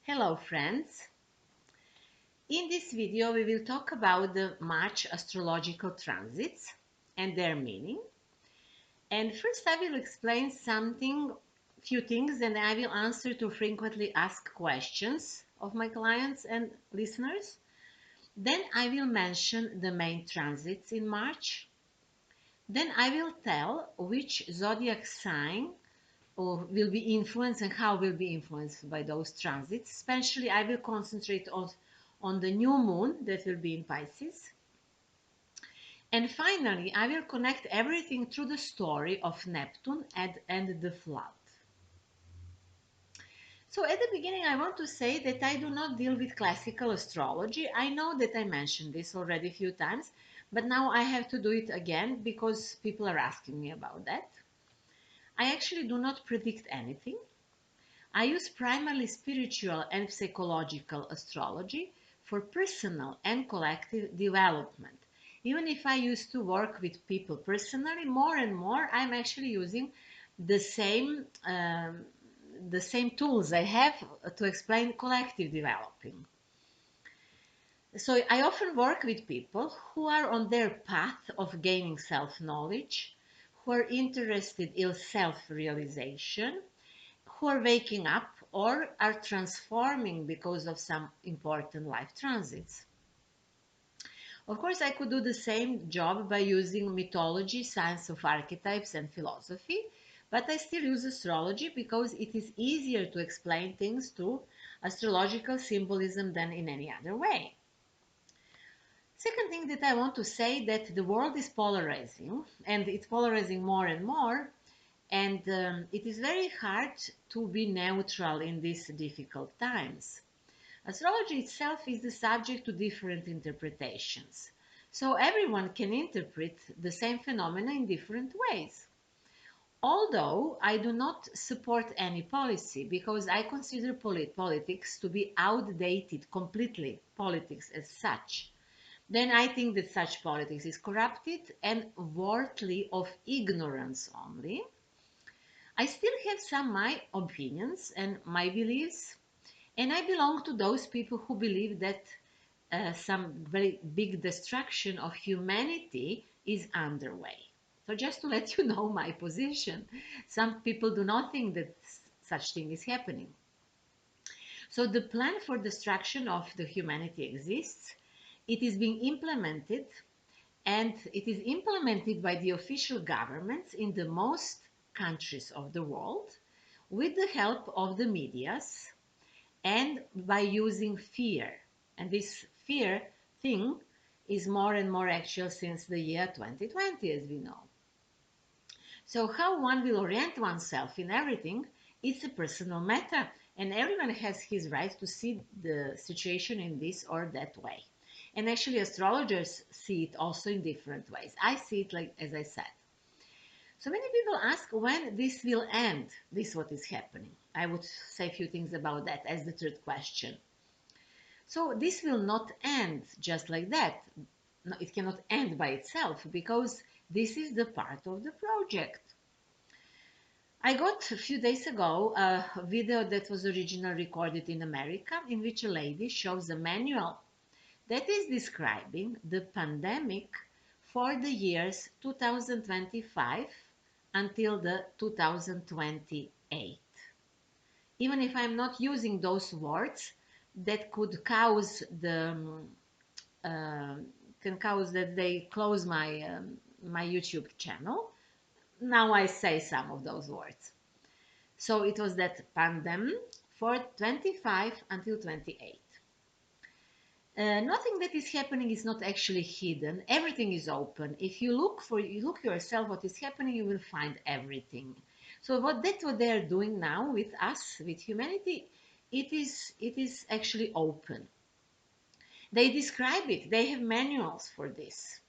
Hello friends! In this video we will talk about the March astrological transits and their meaning. And first I will explain few things, and I will answer to frequently asked questions of my clients and listeners. Then I will mention the main transits in March. Then I will tell which zodiac sign or will be influenced and how will be influenced by those transits. Especially I will concentrate on the new moon that will be in Pisces. And finally, I will connect everything through the story of Neptune and the flood. So at the beginning, I want to say that I do not deal with classical astrology. I know that I mentioned this already a few times, but now I have to do it again because people are asking me about that. I actually do not predict anything. I use primarily spiritual and psychological astrology for personal and collective development. Even if I used to work with people personally, more and more I'm actually using the same tools I have to explain collective developing. So I often work with people who are on their path of gaining self-knowledge, who are interested in self-realization, who are waking up or are transforming because of some important life transits. Of course, I could do the same job by using mythology, science of archetypes, and philosophy, but I still use astrology because it is easier to explain things through astrological symbolism than in any other way. Second thing that I want to say that the world is polarizing, and it's polarizing more and more, and it is very hard to be neutral in these difficult times. Astrology itself is the subject to different interpretations. So everyone can interpret the same phenomena in different ways. Although I do not support any policy because I consider politics to be outdated completely, politics as such, then I think that such politics is corrupted and worthy of ignorance only. I still have my opinions and my beliefs, and I belong to those people who believe that some very big destruction of humanity is underway. So just to let you know my position, some people do not think that such thing is happening. So the plan for destruction of the humanity exists. It is being implemented, and it is implemented by the official governments in the most countries of the world with the help of the medias and by using fear. And this fear thing is more and more actual since the year 2020, as we know. So how one will orient oneself in everything is a personal matter, and everyone has his right to see the situation in this or that way. And actually astrologers see it also in different ways. I see it like as I said. So many people ask when this will end, this what is happening. I would say a few things about that as the third question. So this will not end just like that. No, it cannot end by itself because this is the part of the project. I got a few days ago a video that was originally recorded in America in which a lady shows a manual that is describing the pandemic for the years 2025 until the 2028. Even if I'm not using those words that could cause can cause that they close my YouTube channel, now I say some of those words. So it was that pandemic for 25 until 28. Nothing that is happening is not actually hidden. Everything is open. If you look yourself what is happening, you will find everything. So that's what they are doing now with us, with humanity. It is actually open. They describe it. They have manuals for this.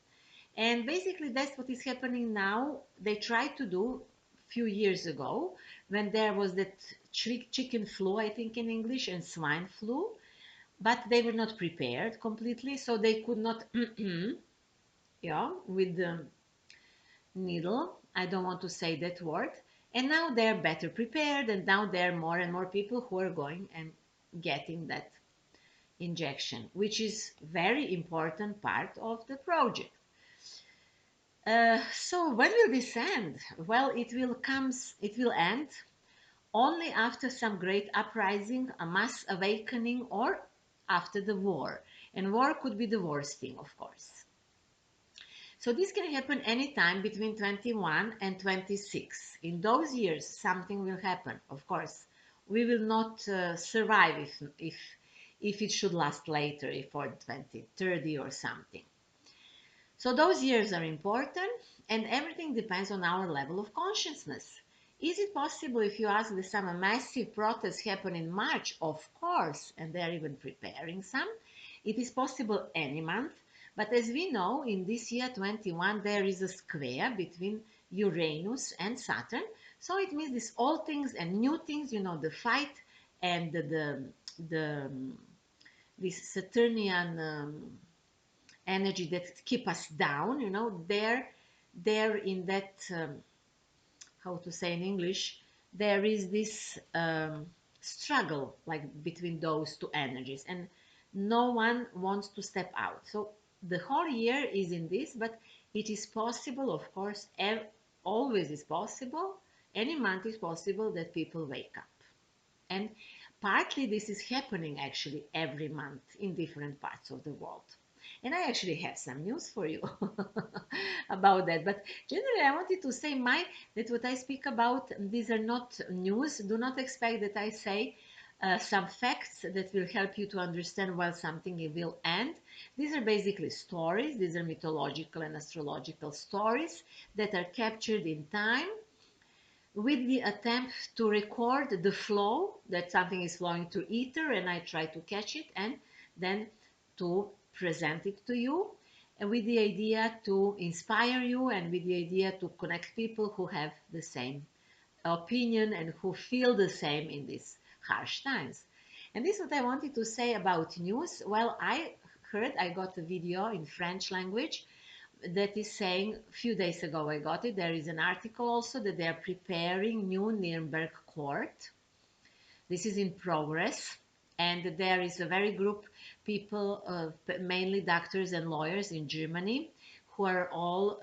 And basically that's what is happening now. They tried to do a few years ago when there was that chicken flu, I think in English, and swine flu. But they were not prepared completely, so they could not, yeah, with the needle. I don't want to say that word. And now they're better prepared, and now there are more and more people who are going and getting that injection, which is very important part of the project. So when will this end? Well, it will end only after some great uprising, a mass awakening, or after the war. And war could be the worst thing, of course. So this can happen anytime between 21 and 26. In those years, something will happen, of course. We will not survive if it should last later, if for 2030 or something. So those years are important, and everything depends on our level of consciousness. Is it possible, if you ask, that some massive protests happen in March? Of course, and they're even preparing some. It is possible any month, but as we know, in this year 21, there is a square between Uranus and Saturn. So it means these old things and new things, you know, the fight and this Saturnian energy that keep us down, you know, they're in that, how to say in English, there is this struggle like between those two energies, and no one wants to step out. So the whole year is in this, but it is possible, of course, always is possible, any month is possible that people wake up. And partly this is happening actually every month in different parts of the world. And I actually have some news for you about that. But generally, I wanted to say that what I speak about, these are not news. Do not expect that I say some facts that will help you to understand why something will end. These are basically stories. These are mythological and astrological stories that are captured in time with the attempt to record the flow, that something is flowing through ether, and I try to catch it and then to present it to you, and with the idea to inspire you and with the idea to connect people who have the same opinion and who feel the same in these harsh times. And this is what I wanted to say about news. Well, I got a video in French language that is saying, a few days ago I got it, there is an article also that they are preparing new Nuremberg court. This is in progress, and there is a very group people, mainly doctors and lawyers in Germany, who are all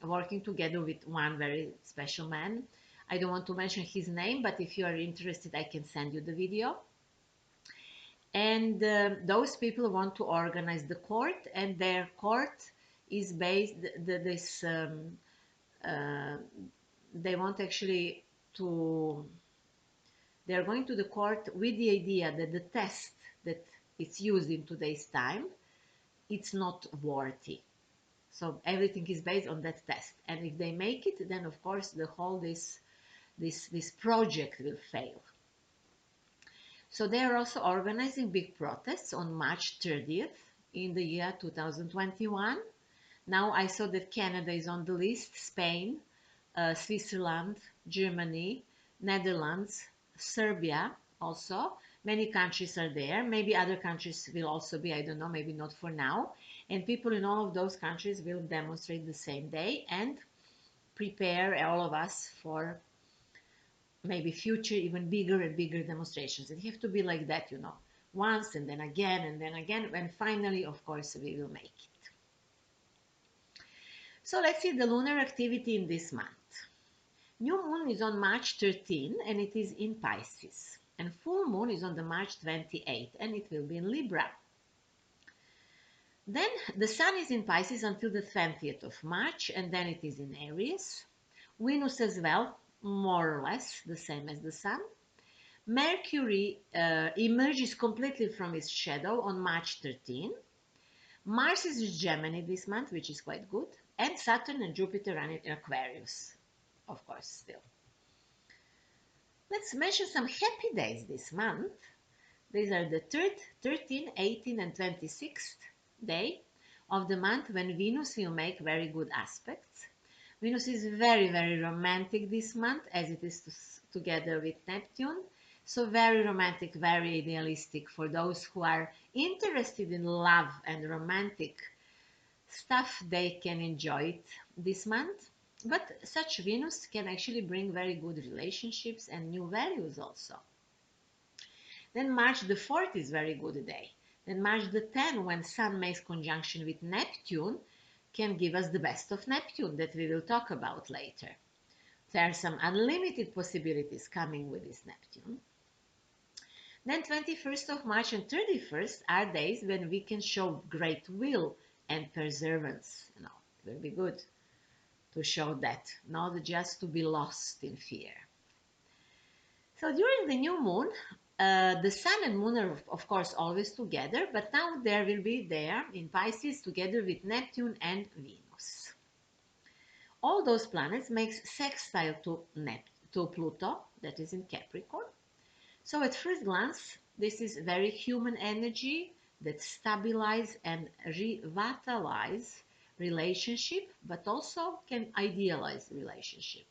working together with one very special man. I don't want to mention his name, but if you are interested, I can send you the video. And those people want to organize the court, and their court is based, they want actually to, they're going to the court with the idea that the test that it's used in today's time, it's not worthy. So everything is based on that test. And if they make it, then of course the whole this project will fail. So they are also organizing big protests on March 30th in the year 2021. Now I saw that Canada is on the list, Spain, Switzerland, Germany, Netherlands, Serbia also. Many countries are there. Maybe other countries will also be, I don't know, maybe not for now. And people in all of those countries will demonstrate the same day and prepare all of us for maybe future even bigger and bigger demonstrations. It have to be like that, you know, once and then again, and finally, of course, we will make it. So let's see the lunar activity in this month. New moon is on March 13 and it is in Pisces. And full moon is on the March 28 and it will be in Libra. Then the sun is in Pisces until the 20th of March and then it is in Aries. Venus as well, more or less the same as the sun. Mercury emerges completely from its shadow on March 13. Mars is in Gemini this month, which is quite good. And Saturn and Jupiter are in Aquarius, of course, still. Let's mention some happy days this month. These are the 3rd, 13, 18 and 26th day of the month when Venus will make very good aspects. Venus is very, very romantic this month as it is together with Neptune. So very romantic, very idealistic for those who are interested in love and romantic stuff. They can enjoy it this month. But such Venus can actually bring very good relationships and new values also. Then March the 4th is very good day. Then March the 10th, when Sun makes conjunction with Neptune, can give us the best of Neptune that we will talk about later. There are some unlimited possibilities coming with this Neptune. Then 21st of March and 31st are days when we can show great will and perseverance. You know, it will be good to show that, not just to be lost in fear. So during the new moon, the Sun and Moon are, of course, always together, but now there will be there in Pisces together with Neptune and Venus. All those planets make sextile to Pluto, that is in Capricorn. So at first glance, this is very human energy that stabilize and revitalize relationship, but also can idealize relationship.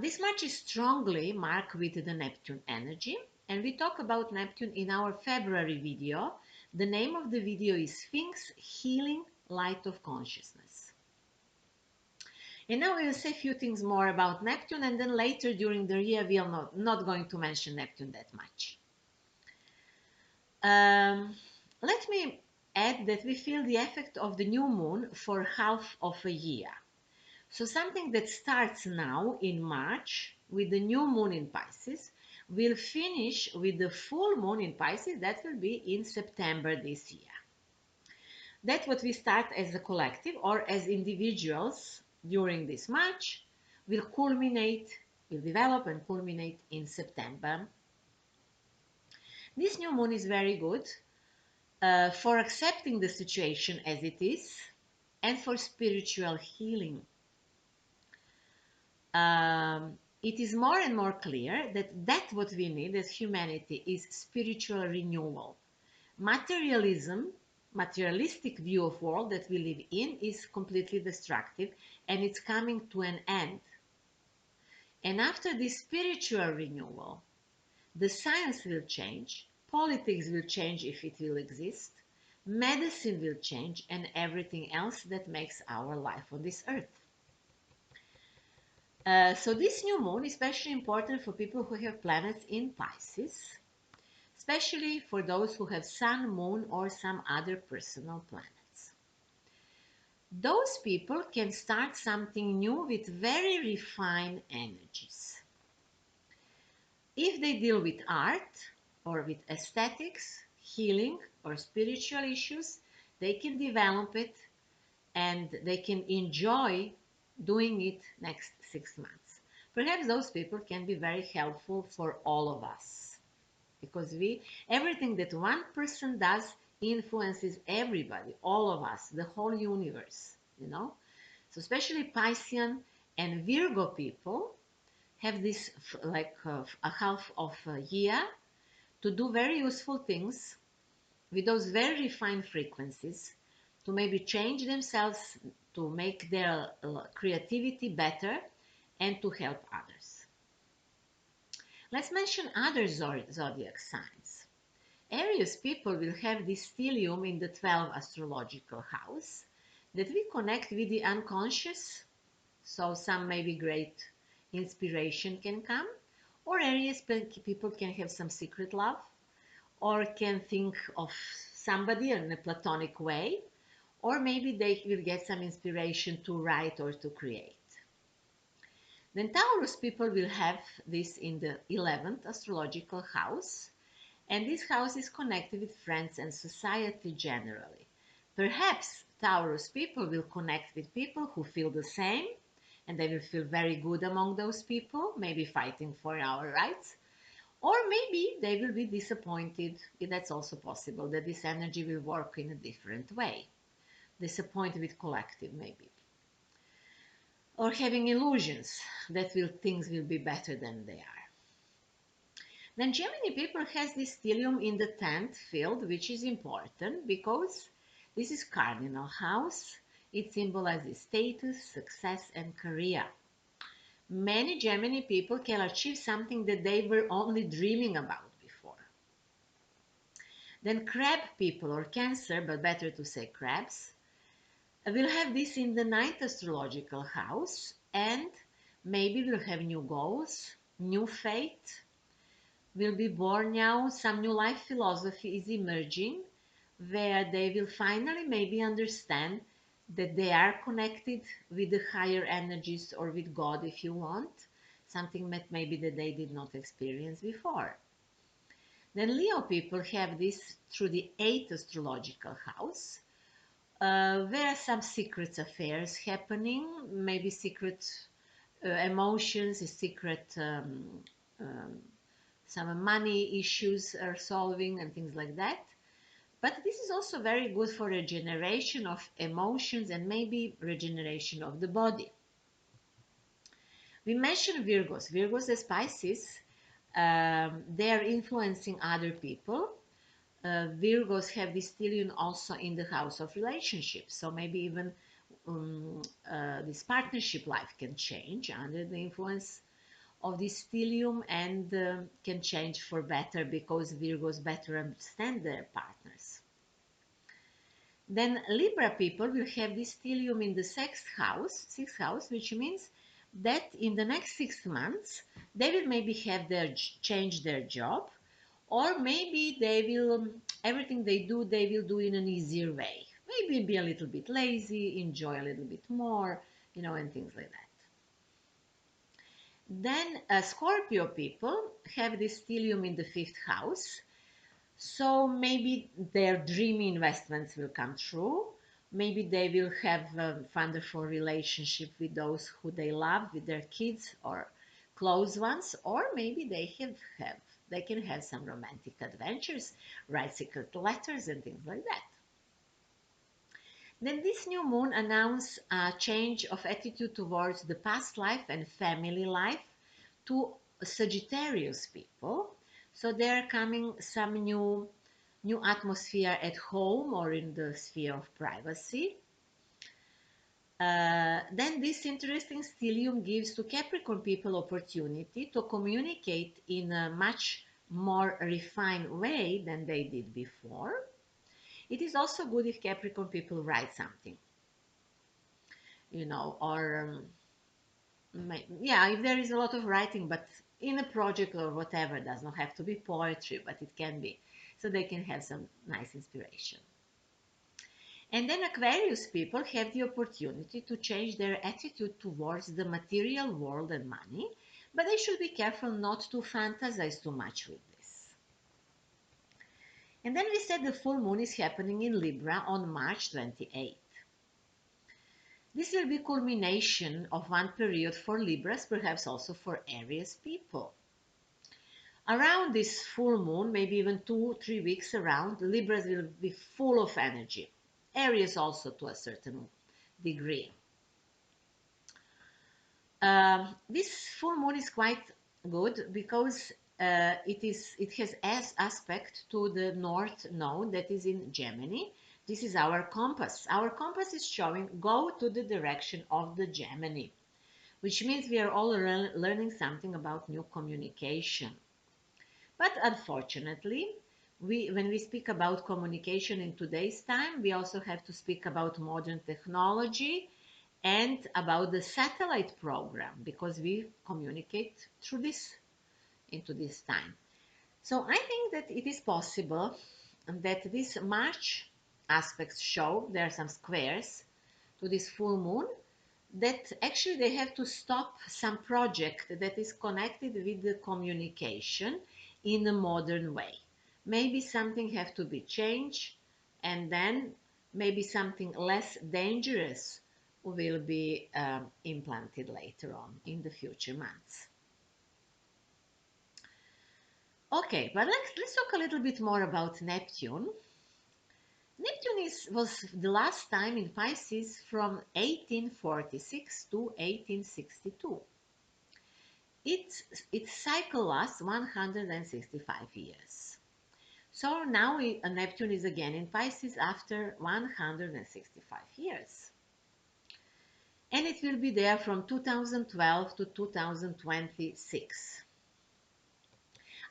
This March is strongly marked with the Neptune energy, and we talk about Neptune in our February video. The name of the video is Sphinx, Healing Light of Consciousness. And now we will say a few things more about Neptune, and then later during the year we are not going to mention Neptune that much. Let me add that we feel the effect of the new moon for half of a year. So something that starts now in March with the new moon in Pisces will finish with the full moon in Pisces that will be in September this year. That's what we start as a collective or as individuals during this March will develop and culminate in September. This new moon is very good for accepting the situation as it is and for spiritual healing. It is more and more clear that what we need as humanity is spiritual renewal. Materialistic view of world that we live in is completely destructive, and it's coming to an end. And after this spiritual renewal, the science will change, politics will change if it will exist, medicine will change, and everything else that makes our life on this earth. So this new moon is especially important for people who have planets in Pisces, especially for those who have Sun, Moon, or some other personal planets. Those people can start something new with very refined energies. If they deal with art or with aesthetics, healing, or spiritual issues, they can develop it and they can enjoy doing it next 6 months. Perhaps those people can be very helpful for all of us, because everything that one person does influences everybody, all of us, the whole universe, you know. So especially Piscean and Virgo people have this a half of a year to do very useful things with those very refined frequencies, to maybe change themselves, to make their creativity better, and to help others. Let's mention other zodiac signs. Aries people will have this stellium in the 12th astrological house that we connect with the unconscious, so some maybe great inspiration can come, or Aries people can have some secret love, or can think of somebody in a platonic way, or maybe they will get some inspiration to write or to create. Then Taurus people will have this in the 11th astrological house, and this house is connected with friends and society generally. Perhaps Taurus people will connect with people who feel the same, and they will feel very good among those people, maybe fighting for our rights, or maybe they will be disappointed. That's also possible, that this energy will work in a different way. Disappointed with collective, maybe. Or having illusions that things will be better than they are. Then Gemini people has this stellium in the 10th field, which is important because this is cardinal house. It symbolizes status, success, and career. Many Gemini people can achieve something that they were only dreaming about before. Then Crab people, or Cancer, but better to say crabs, will have this in the 9th astrological house, and maybe will have new goals, new fate, will be born now. Some new life philosophy is emerging where they will finally maybe understand that they are connected with the higher energies or with God, if you want, something that maybe that they did not experience before. Then Leo people have this through the 8th astrological house. There are some secret affairs happening, maybe secret emotions, secret some money issues are solving and things like that. But this is also very good for regeneration of emotions and maybe regeneration of the body. We mentioned Virgos. Virgos as Pisces, they are influencing other people. Virgos have this stellium also in the house of relationships. So maybe even this partnership life can change under the influence of this stellium and can change for better because Virgos better understand their partners. Then Libra people will have this stellium in the sixth house, which means that in the next 6 months they will maybe have change their job, or maybe they will everything they will do in an easier way. Maybe be a little bit lazy, enjoy a little bit more, and things like that. Then Scorpio people have this stellium in the 5th house. So maybe their dream investments will come true. Maybe they will have a wonderful relationship with those who they love, with their kids or close ones, or maybe they can have some romantic adventures, write secret letters and things like that. Then this new moon announced a change of attitude towards the past life and family life to Sagittarius people. So there are coming some new atmosphere at home or in the sphere of privacy. Then this interesting stellium gives to Capricorn people opportunity to communicate in a much more refined way than they did before. It is also good if Capricorn people write something, or if there is a lot of writing, but in a project or whatever, it does not have to be poetry, but it can be, so they can have some nice inspiration. And then Aquarius people have the opportunity to change their attitude towards the material world and money, but they should be careful not to fantasize too much with this. And then we said the full moon is happening in Libra on March 28th. This will be culmination of one period for Libras, perhaps also for Aries people. Around this full moon, maybe even 2-3 weeks around, Libras will be full of energy. Aries also to a certain degree. This full moon is quite good because it has aspect to the North Node that is in Gemini. This is our compass. Our compass is showing go to the direction of the Gemini, which means we are all learning something about new communication. But unfortunately, when we speak about communication in today's time, we also have to speak about modern technology and about the satellite program, because we communicate through this into this time. So I think that it is possible that this March aspects show there are some squares to this full moon, that actually they have to stop some project that is connected with the communication in a modern way. Maybe something have to be changed, and then maybe something less dangerous will be implanted later on in the future months. Okay, but let's talk a little bit more about Neptune. Neptune was the last time in Pisces from 1846 to 1862. Its cycle lasts 165 years. So now Neptune is again in Pisces after 165 years. And it will be there from 2012 to 2026.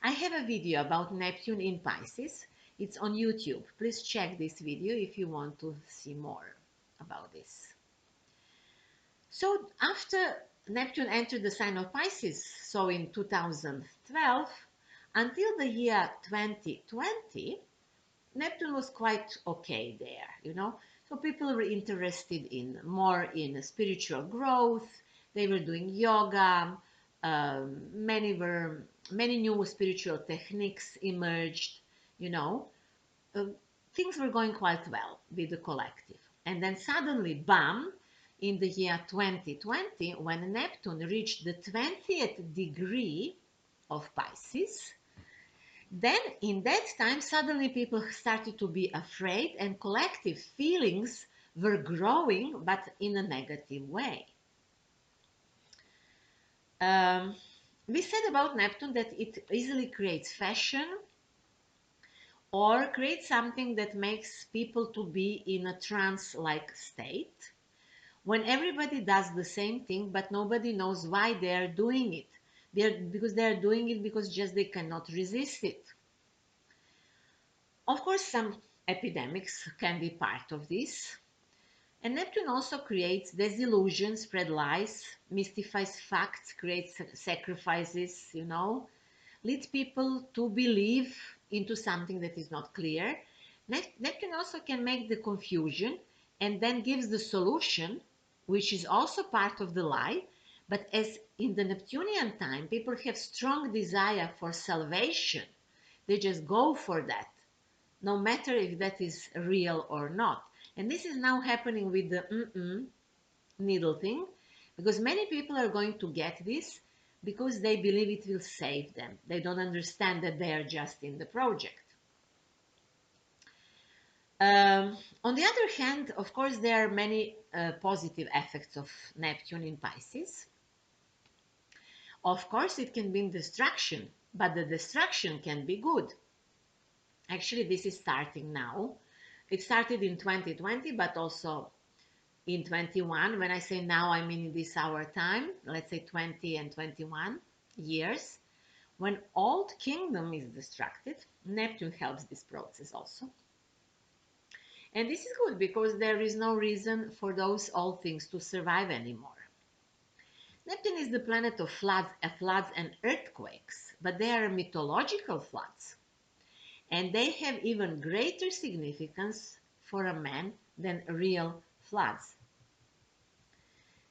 I have a video about Neptune in Pisces. It's on YouTube. Please check this video if you want to see more about this. So after Neptune entered the sign of Pisces, so in 2012, Until the year 2020, Neptune was quite okay there, you know. So people were interested in more in spiritual growth. They were doing yoga. Many new spiritual techniques emerged, you know. Uh, Things were going quite well with the collective. And then suddenly, bam, in the year 2020, when Neptune reached the 20th degree of Pisces, then in that time, suddenly people started to be afraid and collective feelings were growing, but in a negative way. We said about Neptune that it easily creates fashion or creates something that makes people to be in a trance-like state when everybody does the same thing, but nobody knows why they are doing it. Because they are doing it because just they cannot resist it. Of course, some epidemics can be part of this. And Neptune also creates disillusion, spread lies, mystifies facts, creates sacrifices, you know, leads people to believe into something that is not clear. Neptune also can make the confusion and then gives the solution, which is also part of the lie. But as in the Neptunian time, people have strong desire for salvation. They just go for that, no matter if that is real or not. And this is now happening with the needle thing, because many people are going to get this because they believe it will save them. They don't understand that they are just in the project. On the other hand, of course, there are many positive effects of Neptune in Pisces. Of course, it can be destruction, but the destruction can be good. Actually, this is starting now. It started in 2020, but also in 21. When I say now, I mean in this our time, let's say 20 and 21 years. When old kingdom is destructed, Neptune helps this process also. And this is good because there is no reason for those old things to survive anymore. Neptune is the planet of floods and earthquakes, but they are mythological floods. And they have even greater significance for a man than real floods.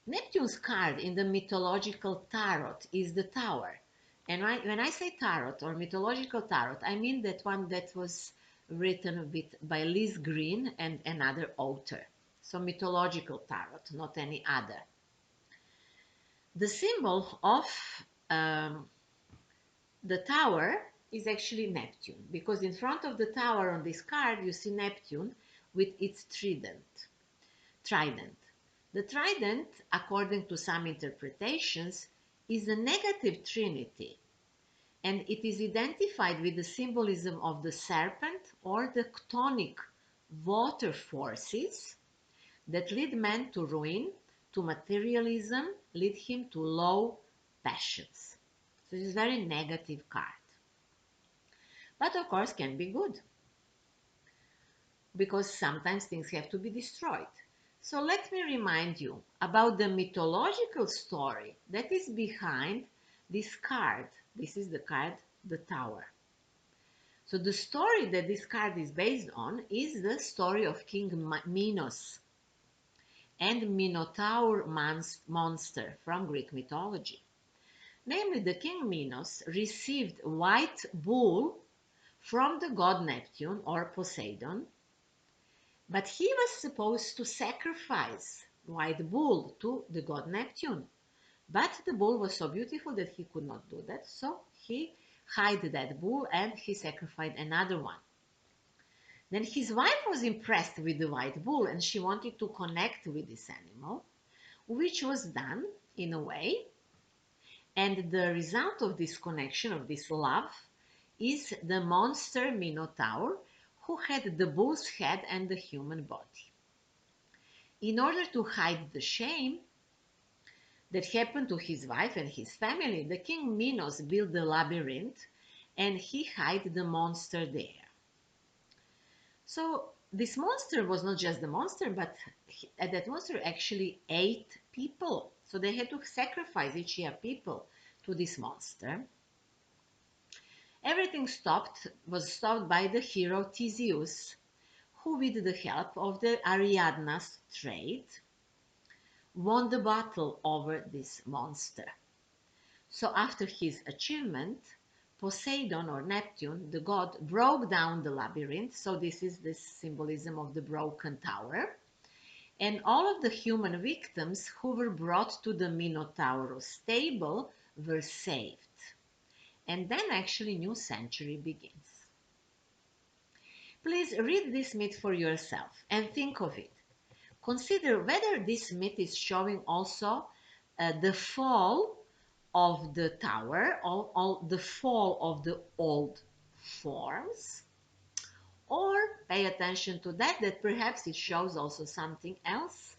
Neptune's card in the mythological tarot is the Tower. And when I say tarot or mythological tarot, I mean that one that was written by Liz Green and another author. So mythological tarot, not any other. The symbol of the Tower is actually Neptune, because in front of the Tower on this card you see Neptune with its trident. The trident, according to some interpretations, is a negative trinity, and it is identified with the symbolism of the serpent or the chthonic water forces that lead man to ruin, to materialism, lead him to low passions. So it's a very negative card. But of course can be good, because sometimes things have to be destroyed. So let me remind you about the mythological story that is behind this card. This is the card, the Tower. So the story that this card is based on is the story of King Minos and Minotaur monster from Greek mythology. Namely, the King Minos received white bull from the god Neptune or Poseidon, but he was supposed to sacrifice white bull to the god Neptune. But the bull was so beautiful that he could not do that, so he hid that bull and he sacrificed another one. Then his wife was impressed with the white bull and she wanted to connect with this animal, which was done in a way. And the result of this connection, of this love, is the monster Minotaur, who had the bull's head and the human body. In order to hide the shame that happened to his wife and his family, the King Minos built the labyrinth and he hid the monster there. So this monster was not just the monster, but that monster actually ate people. So they had to sacrifice each year people to this monster. everything was stopped by the hero Theseus, who with the help of the Ariadne's trade won the battle over this monster. So after his achievement, Poseidon or Neptune, the god, broke down the labyrinth. So this is the symbolism of the broken tower. And all of the human victims who were brought to the Minotaurus stable were saved. And then actually new century begins. Please read this myth for yourself and think of it. Consider whether this myth is showing also the fall of the tower, the fall of the old forms, or pay attention to that perhaps it shows also something else.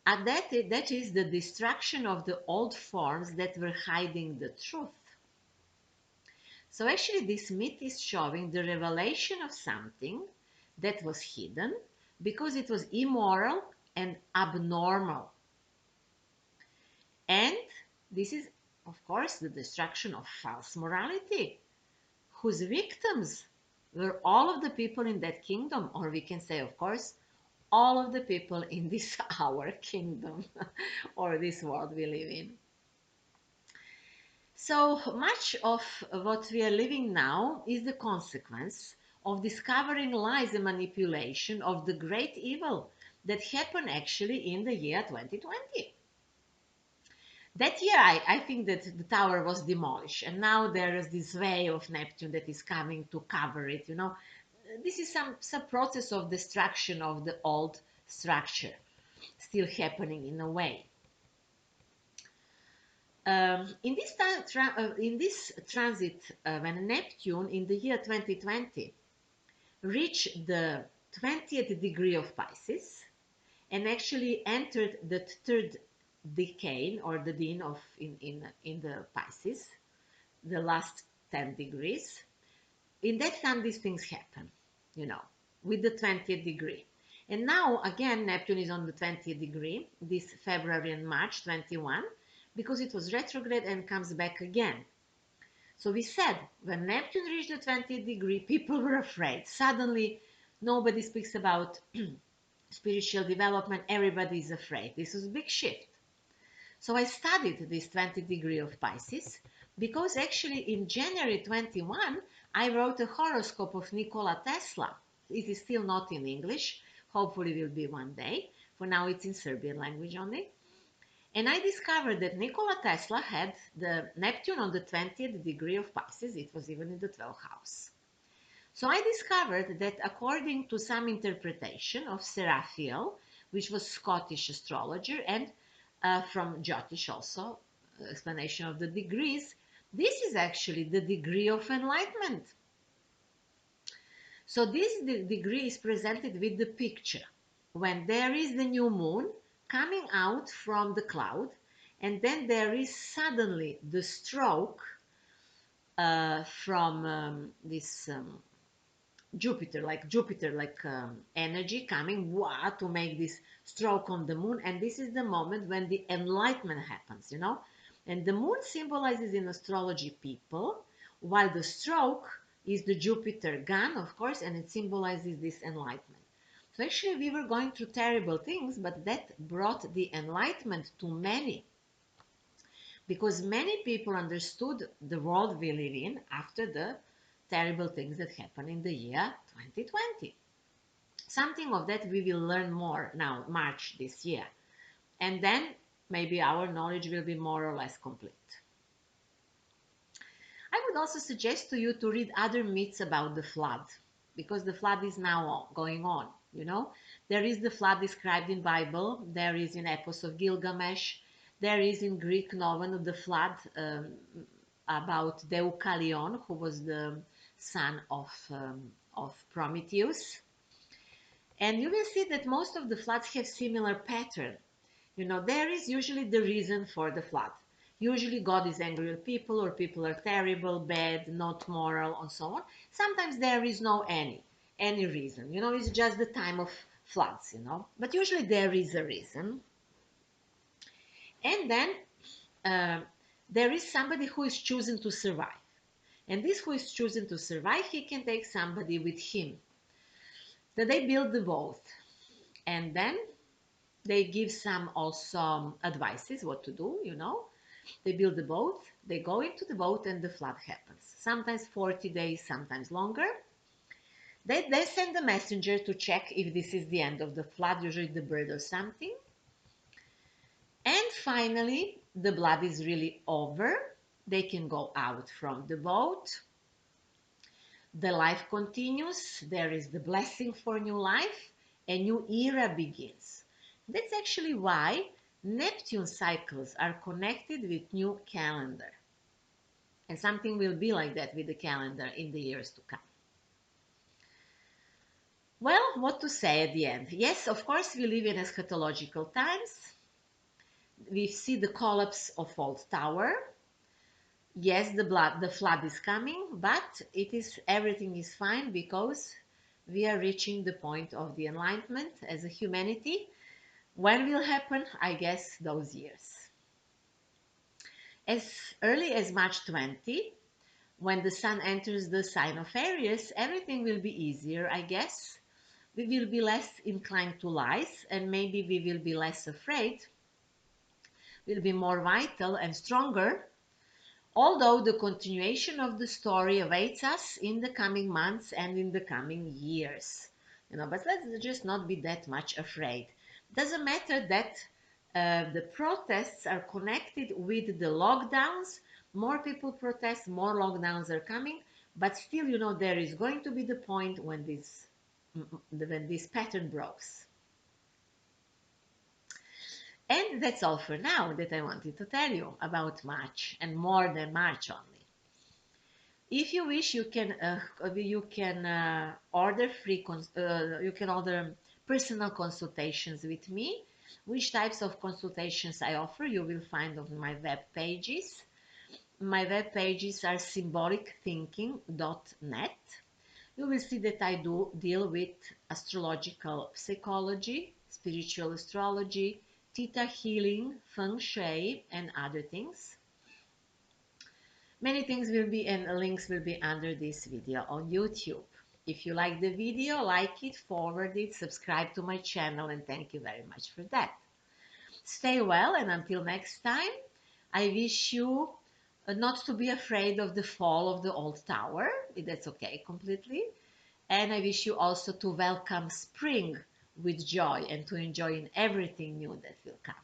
And that is the destruction of the old forms that were hiding the truth. So actually this myth is showing the revelation of something that was hidden because it was immoral and abnormal. And this is, of course, the destruction of false morality, whose victims were all of the people in that kingdom, or we can say, of course, all of the people in this our kingdom or this world we live in. So much of what we are living now is the consequence of discovering lies and manipulation of the great evil that happened actually in the year 2020. That year, I think that the tower was demolished, and now there is this wave of Neptune that is coming to cover it. You know, this is some process of destruction of the old structure still happening in a way. In this transit, when Neptune in the year 2020 reached the 20th degree of Pisces and actually entered the third decade or the dean of in the Pisces, the last 10 degrees. In that time, these things happen, you know, with the 20th degree. And now again, Neptune is on the 20th degree this February and March 21 because it was retrograde and comes back again. So we said when Neptune reached the 20th degree, people were afraid. Suddenly, nobody speaks about spiritual development. Everybody is afraid. This was a big shift. So I studied this 20th degree of Pisces because actually in January 21, I wrote a horoscope of Nikola Tesla. It is still not in English. Hopefully will be one day. For now, it's in Serbian language only. And I discovered that Nikola Tesla had the Neptune on the 20th degree of Pisces. It was even in the 12th house. So I discovered that according to some interpretation of Seraphiel, which was Scottish astrologer, and from Jyotish also, explanation of the degrees, this is actually the degree of enlightenment. So this degree is presented with the picture when there is the new moon coming out from the cloud, and then there is suddenly the stroke from this Jupiter, like energy coming to make this stroke on the moon. And this is the moment when the enlightenment happens, you know. And the moon symbolizes in astrology people, while the stroke is the Jupiter gun, of course, and it symbolizes this enlightenment. So actually we were going through terrible things, but that brought the enlightenment to many. Because many people understood the world we live in after the terrible things that happened in the year 2020. Something of that we will learn more now, March this year. And then maybe our knowledge will be more or less complete. I would also suggest to you to read other myths about the flood, because the flood is now going on, you know. There is the flood described in Bible, there is in Epos of Gilgamesh, there is in Greek novel the flood about Deucalion, who was the son of Prometheus. And you will see that most of the floods have similar pattern. You know, there is usually the reason for the flood. Usually God is angry with people, or people are terrible, bad, not moral, and so on. Sometimes there is no any reason. You know, it's just the time of floods, you know. But usually there is a reason. And then there is somebody who is choosing to survive. And this who is choosing to survive, he can take somebody with him. Then they build the boat, and then they give some also advices what to do, you know. They build the boat, they go into the boat, and the flood happens. Sometimes 40 days, sometimes longer. They send a messenger to check if this is the end of the flood, usually the bird or something. And finally, the blood is really over. They can go out from the boat. The life continues. There is the blessing for new life. A new era begins. That's actually why Neptune cycles are connected with new calendar. And something will be like that with the calendar in the years to come. Well, what to say at the end? Yes, of course, we live in eschatological times. We see the collapse of Old Tower. Yes, the flood is coming, but everything is fine because we are reaching the point of the enlightenment as a humanity. When will happen? I guess those years. As early as March 20, when the sun enters the sign of Aquarius, everything will be easier, I guess. We will be less inclined to lies, and maybe we will be less afraid. We'll be more vital and stronger, although the continuation of the story awaits us in the coming months and in the coming years. But let's just not be that much afraid. Doesn't matter that the protests are connected with the lockdowns. More people protest, more lockdowns are coming, but still, there is going to be the point when this pattern breaks. And that's all for now that I wanted to tell you about March, and more than March only. If you wish, you can order personal consultations with me. Which types of consultations I offer, you will find on my web pages. My web pages are symbolicthinking.net. You will see that I do deal with astrological psychology, spiritual astrology, Thetahealing, Feng shui, and other things. Many things will be, and links will be under this video on YouTube. If you like the video, like it, forward it, subscribe to my channel, and thank you very much for that. Stay well, and until next time, I wish you not to be afraid of the fall of the old tower. That's okay completely. And I wish you also to welcome spring with joy and to enjoy in everything new that will come.